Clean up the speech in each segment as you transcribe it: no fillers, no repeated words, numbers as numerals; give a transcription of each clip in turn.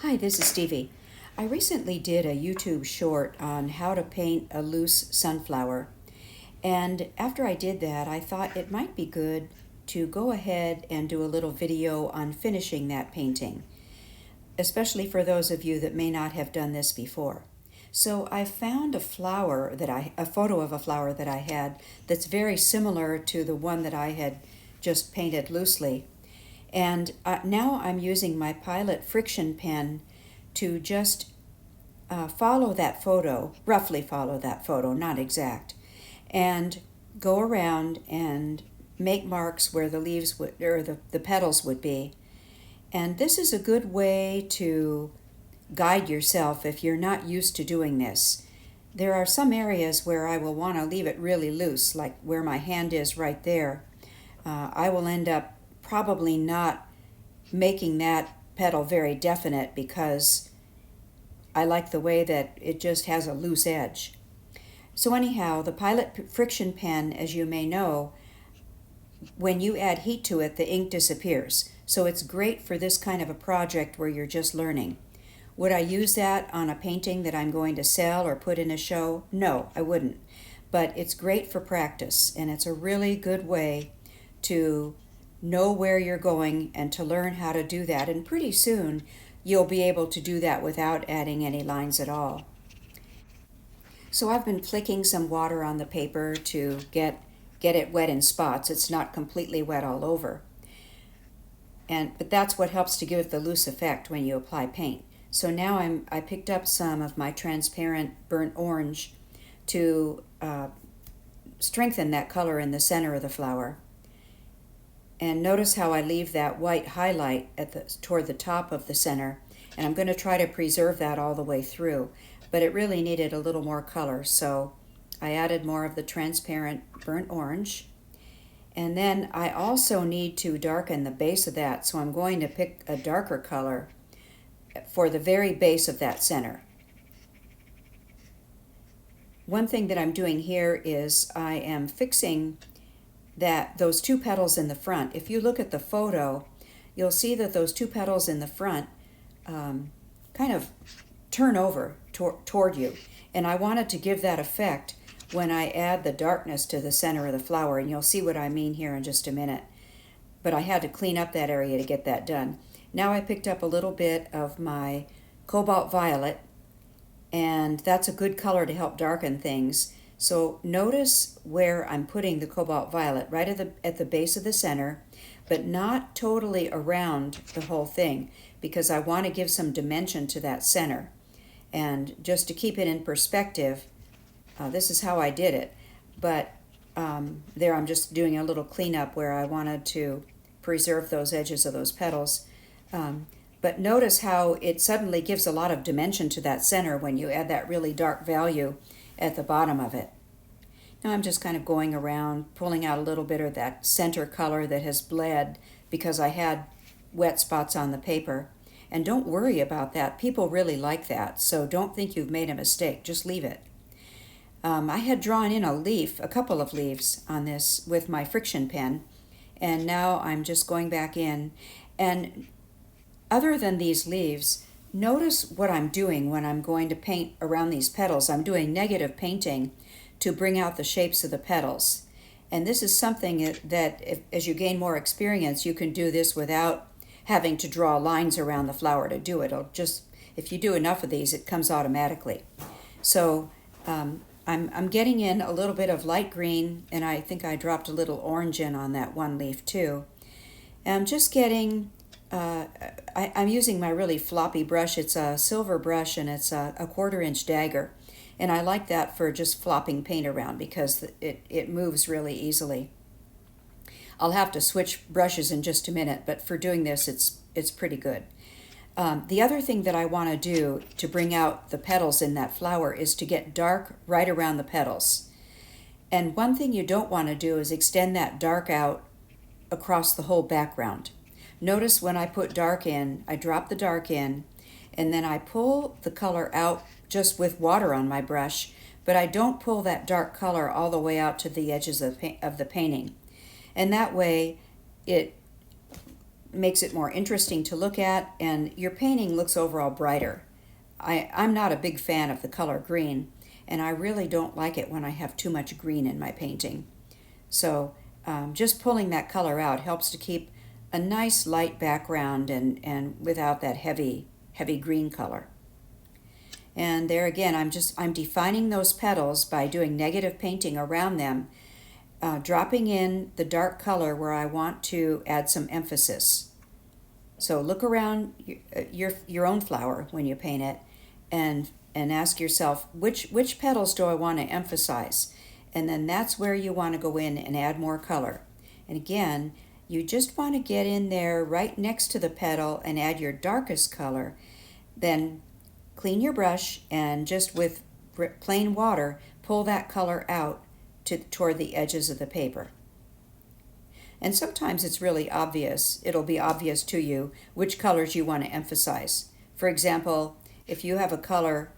Hi, this is Stevie. I recently did a YouTube short on how to paint a loose sunflower, and after I did that, I thought it might be good to go ahead and do a little video on finishing that painting, especially for those of you that may not have done this before. So I found a photo of a flower that I had that's very similar to the one that I had just painted loosely. And now I'm using my Pilot Frixion pen to just follow that photo, roughly follow that photo, not exact, and go around and make marks where the leaves would, or the petals would be. And this is a good way to guide yourself if you're not used to doing this. There are some areas where I will want to leave it really loose, like where my hand is right there. I will end up probably not making that petal very definite because I like the way that it just has a loose edge. So anyhow, the Pilot Frixion pen, as you may know, when you add heat to it, the ink disappears. So it's great for this kind of a project where you're just learning. Would I use that on a painting that I'm going to sell or put in a show? No, I wouldn't. But it's great for practice, and it's a really good way to know where you're going and to learn how to do that. And pretty soon, you'll be able to do that without adding any lines at all. So I've been flicking some water on the paper to get it wet in spots. It's not completely wet all over. But that's what helps to give it the loose effect when you apply paint. So now I picked up some of my transparent burnt orange to strengthen that color in the center of the flower. And notice how I leave that white highlight toward the top of the center, and I'm going to try to preserve that all the way through, but it really needed a little more color, so I added more of the transparent burnt orange. And then I also need to darken the base of that, so I'm going to pick a darker color for the very base of that center. One thing that I'm doing here is I am fixing those two petals in the front. If you look at the photo, you'll see that those two petals in the front kind of turn over toward you. And I wanted to give that effect when I add the darkness to the center of the flower, and you'll see what I mean here in just a minute. But I had to clean up that area to get that done. Now I picked up a little bit of my cobalt violet, and that's a good color to help darken things. So notice where I'm putting the cobalt violet, right at the base of the center, but not totally around the whole thing, because I want to give some dimension to that center. And just to keep it in perspective, this is how I did it. But there I'm just doing a little cleanup where I wanted to preserve those edges of those petals. But notice how it suddenly gives a lot of dimension to that center when you add that really dark value at the bottom of it. Now I'm just kind of going around, pulling out a little bit of that center color that has bled because I had wet spots on the paper. And don't worry about that. People really like that, so don't think you've made a mistake. Just leave it. I had drawn in a couple of leaves on this with my Frixion pen, and now I'm just going back in. And other than these leaves, notice what I'm doing when I'm going to paint around these petals. I'm doing negative painting to bring out the shapes of the petals. And this is something that as you gain more experience, you can do this without having to draw lines around the flower to do it. If you do enough of these, it comes automatically. So I'm getting in a little bit of light green, and I think I dropped a little orange in on that one leaf too. And I'm just getting I'm using my really floppy brush. It's a silver brush, and it's a 1/4 inch dagger. And I like that for just flopping paint around because it moves really easily. I'll have to switch brushes in just a minute, but for doing this, it's pretty good. The other thing that I want to do to bring out the petals in that flower is to get dark right around the petals. And one thing you don't want to do is extend that dark out across the whole background. Notice when I put dark in, I drop the dark in, and then I pull the color out just with water on my brush, but I don't pull that dark color all the way out to the edges of the painting. And that way, it makes it more interesting to look at, and your painting looks overall brighter. I'm not a big fan of the color green, and I really don't like it when I have too much green in my painting. So just pulling that color out helps to keep a nice light background and without that heavy green color. And there again, I'm defining those petals by doing negative painting around them, dropping in the dark color where I want to add some emphasis. So look around your own flower when you paint it, and ask yourself, which petals do I want to emphasize? And then that's where you want to go in and add more color. And again, you just want to get in there right next to the petal and add your darkest color. Then clean your brush and just with plain water, pull that color out toward the edges of the paper. And sometimes it's really obvious. It'll be obvious to you which colors you want to emphasize. For example, if you have a color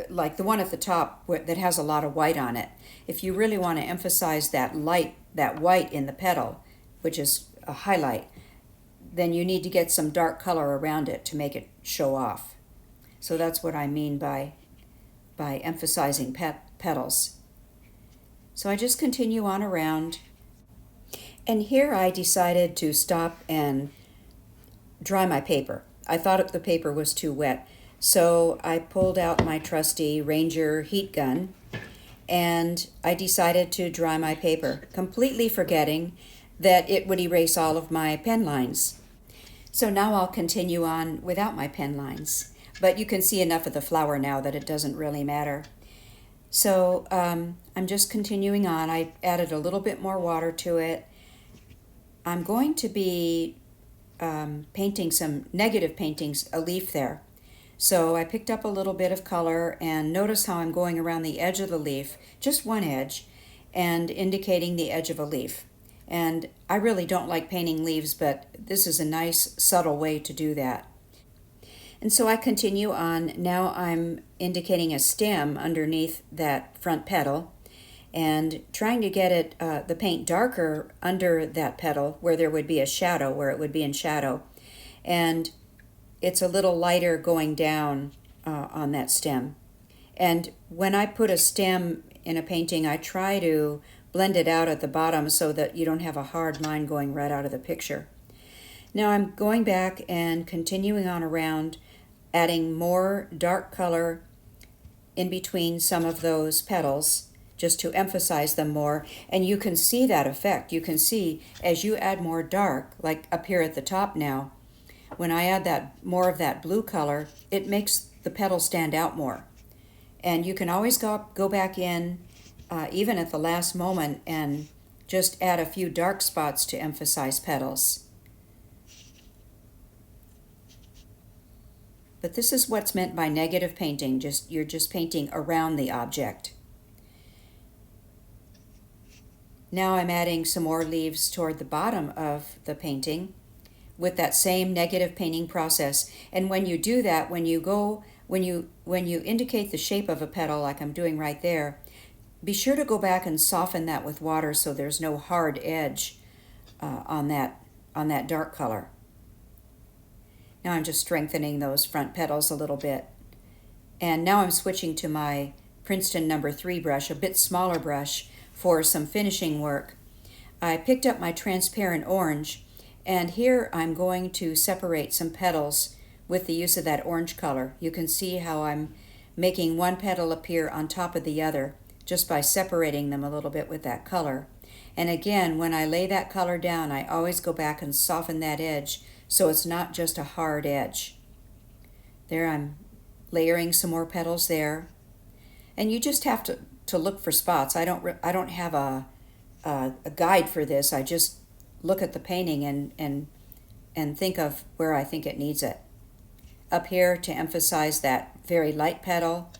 like the one at the top that has a lot of white on it, if you really want to emphasize that white in the petal, which is a highlight, then you need to get some dark color around it to make it show off. So that's what I mean by emphasizing petals. So I just continue on around, and here I decided to stop and dry my paper. I thought the paper was too wet, so I pulled out my trusty Ranger heat gun, and I decided to dry my paper, completely forgetting that it would erase all of my pen lines. So now I'll continue on without my pen lines, but you can see enough of the flower now that it doesn't really matter. So I'm just continuing on. I added a little bit more water to it. I'm going to be painting some negative paintings, a leaf there. So I picked up a little bit of color, and notice how I'm going around the edge of the leaf, just one edge, and indicating the edge of a leaf. And I really don't like painting leaves, but this is a nice subtle way to do that. And so I continue on. Now I'm indicating a stem underneath that front petal and trying to get the paint darker under that petal where there would be a shadow, where it would be in shadow. And it's a little lighter going down on that stem. And when I put a stem in a painting, I try to blend it out at the bottom so that you don't have a hard line going right out of the picture. Now I'm going back and continuing on around, adding more dark color in between some of those petals just to emphasize them more. And you can see that effect. You can see as you add more dark, like up here at the top now, when I add that more of that blue color, it makes the petal stand out more. And you can always go back in, even at the last moment, and just add a few dark spots to emphasize petals. But this is what's meant by negative painting. You're just painting around the object. Now I'm adding some more leaves toward the bottom of the painting with that same negative painting process. And when you do that, when you indicate the shape of a petal like I'm doing right there, be sure to go back and soften that with water so there's no hard edge on that dark color. Now I'm just strengthening those front petals a little bit. And now I'm switching to my Princeton No. 3 brush, a bit smaller brush, for some finishing work. I picked up my transparent orange, and here I'm going to separate some petals with the use of that orange color. You can see how I'm making one petal appear on top of the other just by separating them a little bit with that color. And again, when I lay that color down, I always go back and soften that edge so it's not just a hard edge. There I'm layering some more petals there. And you just have to look for spots. I don't have a guide for this. I just look at the painting and think of where I think it needs it. Up here, to emphasize that very light petal,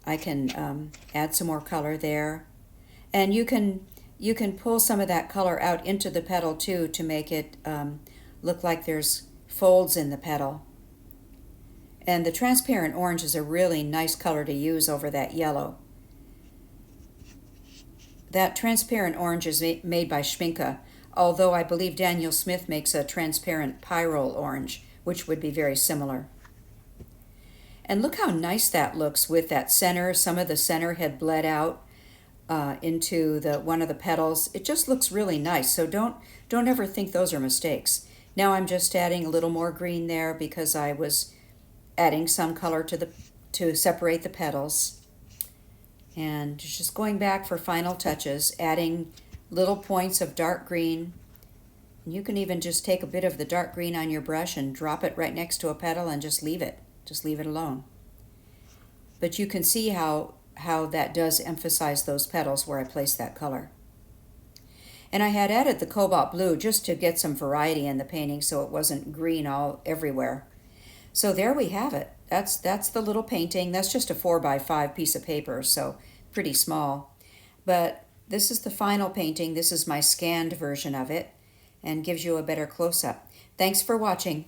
I can add some more color there. And you can pull some of that color out into the petal too to make it look like there's folds in the petal. And the transparent orange is a really nice color to use over that yellow. That transparent orange is made by Schminke. although I believe Daniel Smith makes a transparent pyrrole orange, which would be very similar. And look how nice that looks with that center. Some of the center had bled out into the one of the petals. It just looks really nice, so don't ever think those are mistakes. Now I'm just adding a little more green there because I was adding some color to separate the petals. And just going back for final touches, adding little points of dark green. You can even just take a bit of the dark green on your brush and drop it right next to a petal and just leave it. Just leave it alone. But you can see how that does emphasize those petals where I placed that color. And I had added the cobalt blue just to get some variety in the painting so it wasn't green all everywhere. So there we have it. That's the little painting. That's just a 4x5 piece of paper, so pretty small. But this is the final painting. This is my scanned version of it and gives you a better close-up. Thanks for watching.